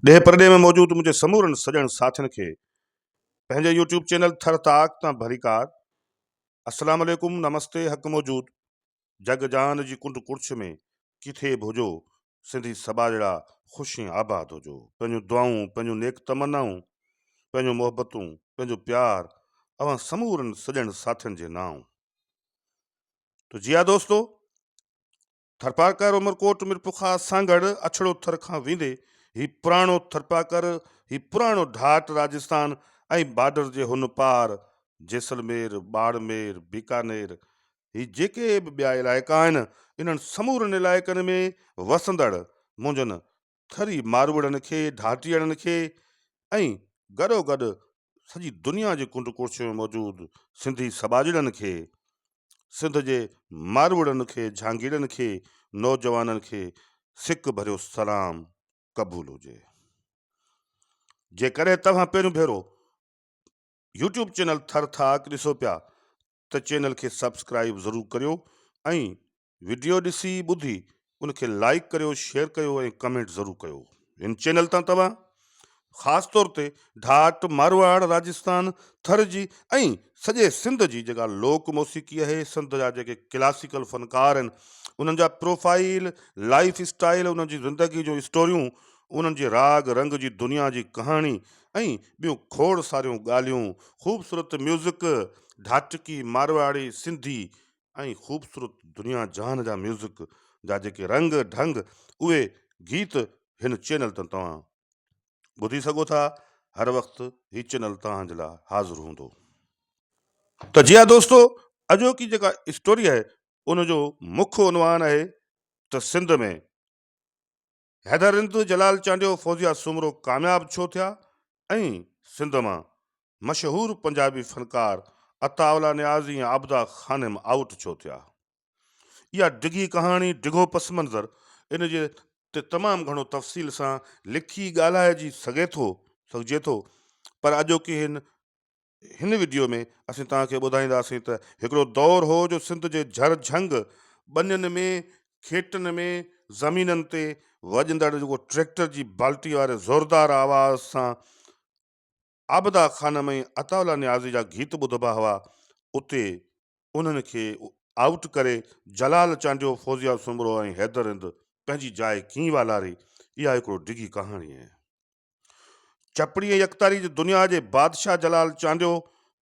ॾह परॾे में मौजूद मुंहिंजे समूरनि सॼण साथियुनि खे पंहिंजे यूट्यूब चैनल थर ताक तां भलीकार। अस्सलाम वालेकुम, नमस्ते, हक़ मौजूद। जग जान जी कुंड कुर्छ में किथे बि हुजो, सिंधी सभा जहिड़ा ख़ुशी आबाद हुजो। पंहिंजूं दुआऊं, पंहिंजूं नेक तमन्नाऊं, पंहिंजूं मोहबतूं, पंहिंजो प्यार अवां समूरनि सॼण साथियुनि जे नाम। तो जी हा दोस्तो, थरपाकर उमरकोट मिरपुखा सांगड़ अछड़ो थर खां वेंदे ही पुराणो थरपाकर, ही पुराणो ढाट राजस्थान ऐं बॉर्डर जे हुन पार जैसलमेर, बाड़मेर, बीकानेर, ही जेके बि ॿिया इलाइक़ा आहिनि, इन्हनि समूरनि इलाइक़नि में वसंदड़ मुंहिंजनि थरी मारवड़नि खे, ढाटीअड़नि खे ऐं गॾोगॾु सॼी दुनिया जे कुंड कुर्छ में मौजूदु सिंधी सबाजड़नि खे, सिंध जे मारवड़नि खे, झांगीरनि खे, नौजवाननि खे सिक भरियो सलाम क़बूल हुजे। जेकॾहिं तव्हां पहिरियों भेरो यूट्यूब चैनल थर थाक ॾिसो पिया त चैनल खे सब्सक्राइब ज़रूरु करियो ऐं वीडियो ॾिसी ॿुधी उनखे लाइक करियो, शेयर कयो ऐं कमेंट ज़रूरु कयो। हिन चैनल तां तव्हां ख़ासि तौर ते ढाट, मारवाड़, राजस्थान, थर जी ऐं सॼे सिंध जी जेका लोक मौसीक़ी आहे, सिंध जा जेके क्लासिकल फ़नकार आहिनि, उन्हनि जा प्रोफाइल, लाइफ स्टाइल, उन्हनि जी ज़िंदगी जूं स्टोरियूं, उन्हनि जे राग रंग जी दुनिया जी कहाणी ऐं ॿियूं खोड़ सारियूं ॻाल्हियूं, ख़ूबसूरत म्यूज़िक, ढाटकी, मारवाड़ी, सिंधी ऐं ख़ूबसूरत दुनिया जहान जा म्यूज़िक जा जेके रंग ढंग, उहे गीत हिन चैनल तां तव्हां ॿुधी सघो था। हर वक़्तु हीउ चैनल तव्हांजे लाइ हाज़िर हूंदो। त जी हा दोस्तो, अॼोकी जेका स्टोरी आहे उनजो मुख्य उनवान आहे त सिंध में हैदर इंद, जलाल चांडियो, फौजिया सुमरो कामयाब छो थिया ऐं सिंध मां मशहूरु पंजाबी फ़नकार अताउल्ला नियाज़ी ऐं आबदा ख़ानिम आउट छो थिया। इहा डिघी कहाणी, डिघो पस मंज़र, इन जे ते तमामु घणो तफ़सील सां लिखी ॻाल्हाइजी सघिजे थो, पर अॼोकी हिन वीडियो में असीं तव्हांखे ॿुधाईंदासीं त हिकिड़ो दौरु हो जो सिंध जे झर झंग, ॿनियुनि में, खेटनि में, ज़मीननि ते वॼंदड़ जेको ट्रैक्टर जी बाल्टी वारे ज़ोरदार आवाज़ सां आबदा ख़ानम ऐं अताउल्ला नियाज़ी जा गीत ॿुधबा हुआ। उते उन्हनि खे आउट करे जलाल चांडियो, फौजिया सुमरो ऐं हैदर इंद पंहिंजी जाइ कीअं वालारी, इहा हिकिड़ो डिघी कहाणी आहे। चपड़ी ऐं यकतारी जी दुनिया जे बादशाह जलाल चांडियो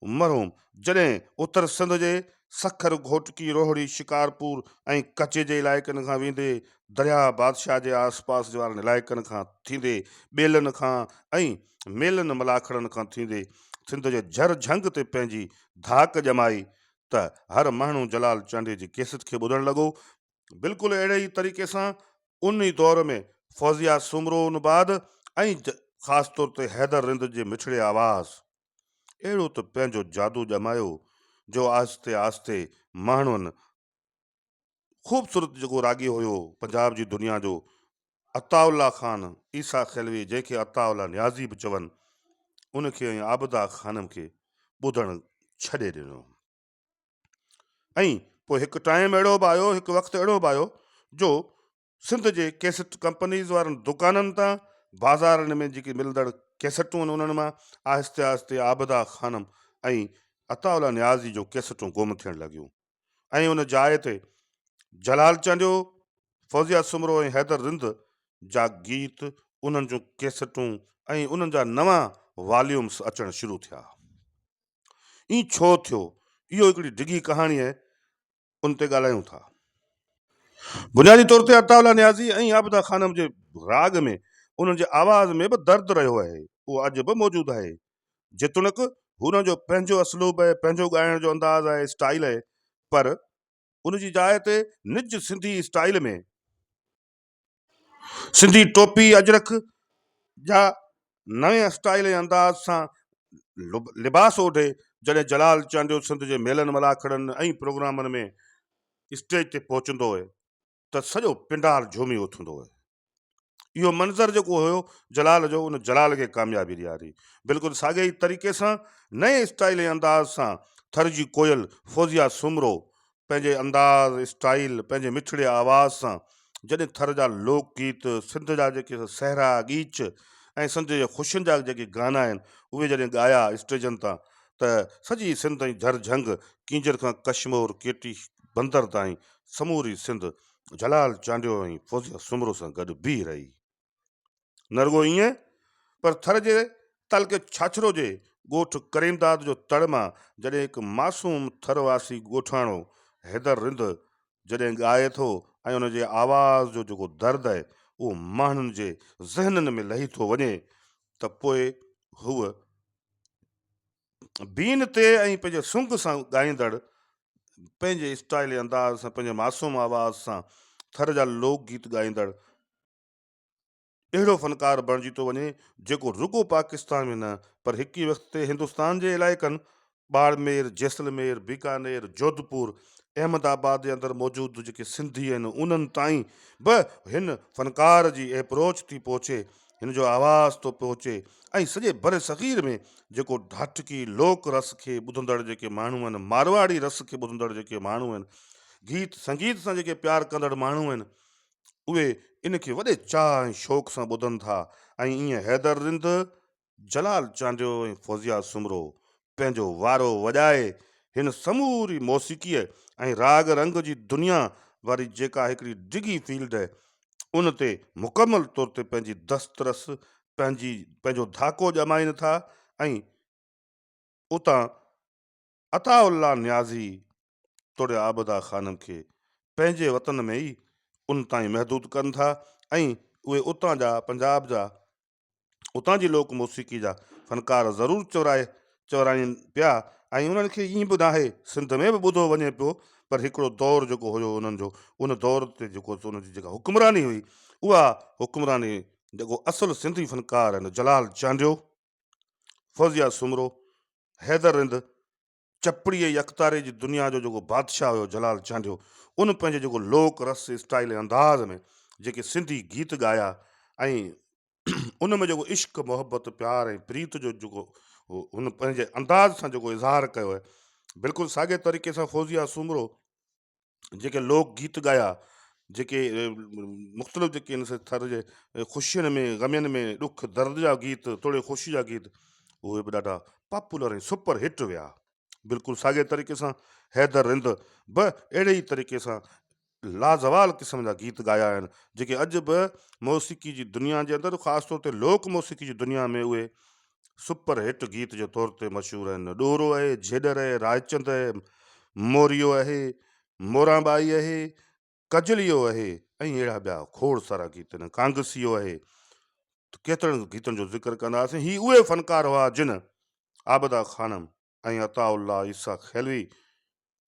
मरहूम जॾहिं उत्तर सिंध जे सखर, घोटकी, रोहड़ी, शिकारपुर ऐं कचे जे इलाइक़नि खां वेंदे दरिया बादशाह जे आसपास वारनि इलाइक़नि खां थींदे, ॿेलनि खां ऐं मेलनि मलाखड़नि खां थींदे सिंध जे झर झंग ते पंहिंजी धाक ॼमाई त हर माण्हू जलाल चांडियो जी कैसेट खे ॿुधणु लॻो। बिल्कुलु अहिड़े ई तरीक़े सां उन ई दौर में फौजिया सुमरो उन बाद ऐं ख़ासि तौर ते हैदर रिंद जे मिठड़े आवाज़ अहिड़ो त पंहिंजो जादू ॼमायो जो आहिस्ते आहिस्ते माण्हुनि ख़ूबसूरत जेको रागी हुयो पंजाब जी दुनिया जो, अताउल्ला ख़ान ईसा खैलवी, जंहिंखे अताउल्ला नियाज़ी बि चवनि, उनखे ऐं आबदा ख़ानम खे ॿुधणु छॾे ॾिनो। ऐं पोइ हिकु टाइम अहिड़ो बि आयो, हिकु वक़्तु अहिड़ो बि आयो जो सिंध जे कैसेट कंपनीज़ वारनि दुकाननि तां, बाज़ारनि में जेके मिलंदड़ कैसेटूं आहिनि, उन्हनि मां आहिस्ते आहिस्ते आबदा ख़ानम ऐं अताउल्ला नियाज़ी जूं कैसेटूं गुम थियण लॻियूं ऐं उन जाइ ते जलाल चांडियो, फौजिया सुमरो ऐं हैदर रिंद जा गीत, उन्हनि जूं कैसेटूं ऐं उन्हनि जा नवां वॉल्यूम्स अचणु शुरू थिया। ई छो थियो, इहो हिकिड़ी डिघी कहाणी आहे, उन ते ॻाल्हायूं था। बुनियादी तौर ते अताउल्ला नियाज़ी ऐं आबदा ख़ानम जे राग में, उन्हनि जे आवाज़ में बि दर्द रहियो आहे, उहो अॼु बि मौजूदु आहे। जेतोणीकि हुन जो पंहिंजो असलूब आहे, पंहिंजो ॻाइण जो अंदाज़ आहे, स्टाइल आहे, पर उनजी जाइ ते निज सिंधी स्टाइल में सिंधी टोपी अजरक जा नए स्टाइल ऐं अंदाज़ सां लिबास ओढ़े जॾहिं जलाल चांडियो सिंध जे मेलनि मलाखड़नि ऐं प्रोग्रामनि में स्टेज ते पहुचंदो हुए त सॼो पिंडार झूमी उथंदो हुयो। इहो मंज़र जेको हुयो जलाल जो, उन जलाल खे कामयाबी ॾियारी। बिल्कुलु साॻे ई तरीक़े सां नए स्टाइल ऐं अंदाज़ सां थर जी कोयल फौजिया सुमरो पंहिंजे अंदाज़, स्टाइल, पंहिंजे मिठड़े आवाज़ सां जॾहिं थर जा लोकगीत, सिंध जा जेके सहरा गीच ऐं सिंध जे ख़ुशियुनि जा जेके गाना आहिनि उहे जॾहिं ॻाया स्टेजनि तां त सॼी सिंध ऐं झरझंग कींजर खां कशमोर केटी बंदर ताईं समूरी सिंध जलाल चांडियो ऐं फौजिया सुमरो सां गॾु बीह रही। न रुॻो ईअं पर थर जे तल के छाछरो जे ॻोठ करीमदाद जो तड़ मां जॾहिं हिकु मासूम थरवासी ॻोठाणो हैदर रिंद जॾहिं ॻाए थो ऐं उनजे आवाज़ जो जेको दर्द आहे उहो माण्हुनि जे ज़हननि में लही थो वञे त पोइ हूअ बीन ते ऐं पंहिंजे सुंग सां ॻाईंदड़ पंहिंजे स्टाइल अंदाज़ सां पंहिंजे मासूम आवाज़ सां थर जा लोकगीत ॻाईंदड़ अहिड़ो फ़नकार बणिजी थो वञे जेको रुॻो पाकिस्तान में न पर हिक ई वक़्त ते हिंदुस्तान जे इलाइक़नि बाड़मेर जैसलमेर बीकानेर जोधपुर अहमदाबाद जे अंदरि मौजूदु जेके सिंधी आहिनि उन्हनि ताईं बि हिन फ़नकार जी अप्रोच थी पहुचे, हिन जो आवाज़ थो पहुचे ऐं सॼे बर सग़ीर में जेको ढाटकी लोक रस खे ॿुधंदड़ जेके माण्हू आहिनि, मारवाड़ी रस खे ॿुधंदड़ जेके माण्हू आहिनि, गीत संगीत सां जेके प्यार कंदड़ माण्हू आहिनि, उहे इनखे वॾे चाह ऐं शौक़ सां ॿुधनि था। ऐं ईअं हैदर रिंद जलाल चांडियो ऐं फौजिया सुमरो पंहिंजो वारो वॼाए हिन समूरी मौसीक़ीअ ऐं राग रंग जी दुनिया वारी जेका हिकिड़ी डिघी फील्ड आहे उन ते मुकमल तौर ते पंहिंजी दस्तरस पंहिंजो धाको ॼमाइनि था ऐं उतां अताउल्ला न्याज़ी तोड़े आबदा ख़ानम खे पंहिंजे वतन में ई उन ताईं महदूद कनि था ऐं उहे उतां जा पंजाब जा उतां जी लोक मौसीक़ी जा फ़नकार ज़रूरु चवराइनि पिया ऐं उन्हनि खे ईअं बि नाहे सिंध में बि ॿुधो वञे पियो पर हिकिड़ो दौरु जेको हुयो उन्हनि जो उन दौर ते जेको उनजी जेका हुकुमरानी हुई उहा हुकुमरानी जेको असुलु सिंधी फ़नकार आहिनि जलाल चांडियो, फौजिया सुमरो, हैदर रिंद, चपड़ी ऐं यकतारे जी दुनिया जो जेको बादशाह हुयो जलाल चांडियो, उन पंहिंजे जेको लोक रस स्टाइल अंदाज़ में जेके सिंधी गीत ॻाया ऐं उन में जेको इश्क मोहबत प्यार ऐं प्रीत जो जेको हुन पंहिंजे अंदाज़ सां जेको इज़हार कयो आहे बिल्कुलु साॻे तरीक़े सां फौजिया सुमरो जेके लोक गीत ॻाया, जेके मुख़्तलिफ़ जेके इन थर जे ख़ुशियुनि में ग़मियुनि में ॾुख दर्द जा गीत तोड़े ख़ुशी जा गीत उहे बि ॾाढा पॉपुलर ऐं सुपर हिट विया। बिल्कुलु साॻे तरीक़े सां हैदर रिंद बि अहिड़े ई तरीक़े सां लाज़वाल क़िस्म जा गीत ॻाया आहिनि जेके अॼु बि मौसीक़ी जी दुनिया जे अंदरि ख़ासि तौर ते लोक मौसीक़ी जी दुनिया में उहे सुपर हिट गीत जे तौर ते मशहूरु आहिनि। ॾोरो आहे, झेॾर आहे, रायचंद आहे, मोरियो आहे, मोराबाई आहे, कजलियो आहे ऐं अहिड़ा ॿिया खोड़ सारा गीत आहिनि, कांगसियो आहे, केतिरनि गीतनि जो ज़िक्र कंदासीं। ही उहे फ़नकार हुआ जिन आबदा ख़ानम ऐं अताउल्ला ईसा खैलवी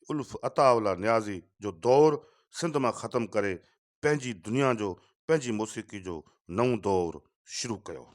उल्फ अताउल्ला न्याज़ी जो दौरु सिंध मां ख़तमु करे पंहिंजी दुनिया जो पंहिंजी मौसीक़ी जो नओं दौरु शुरू कयो।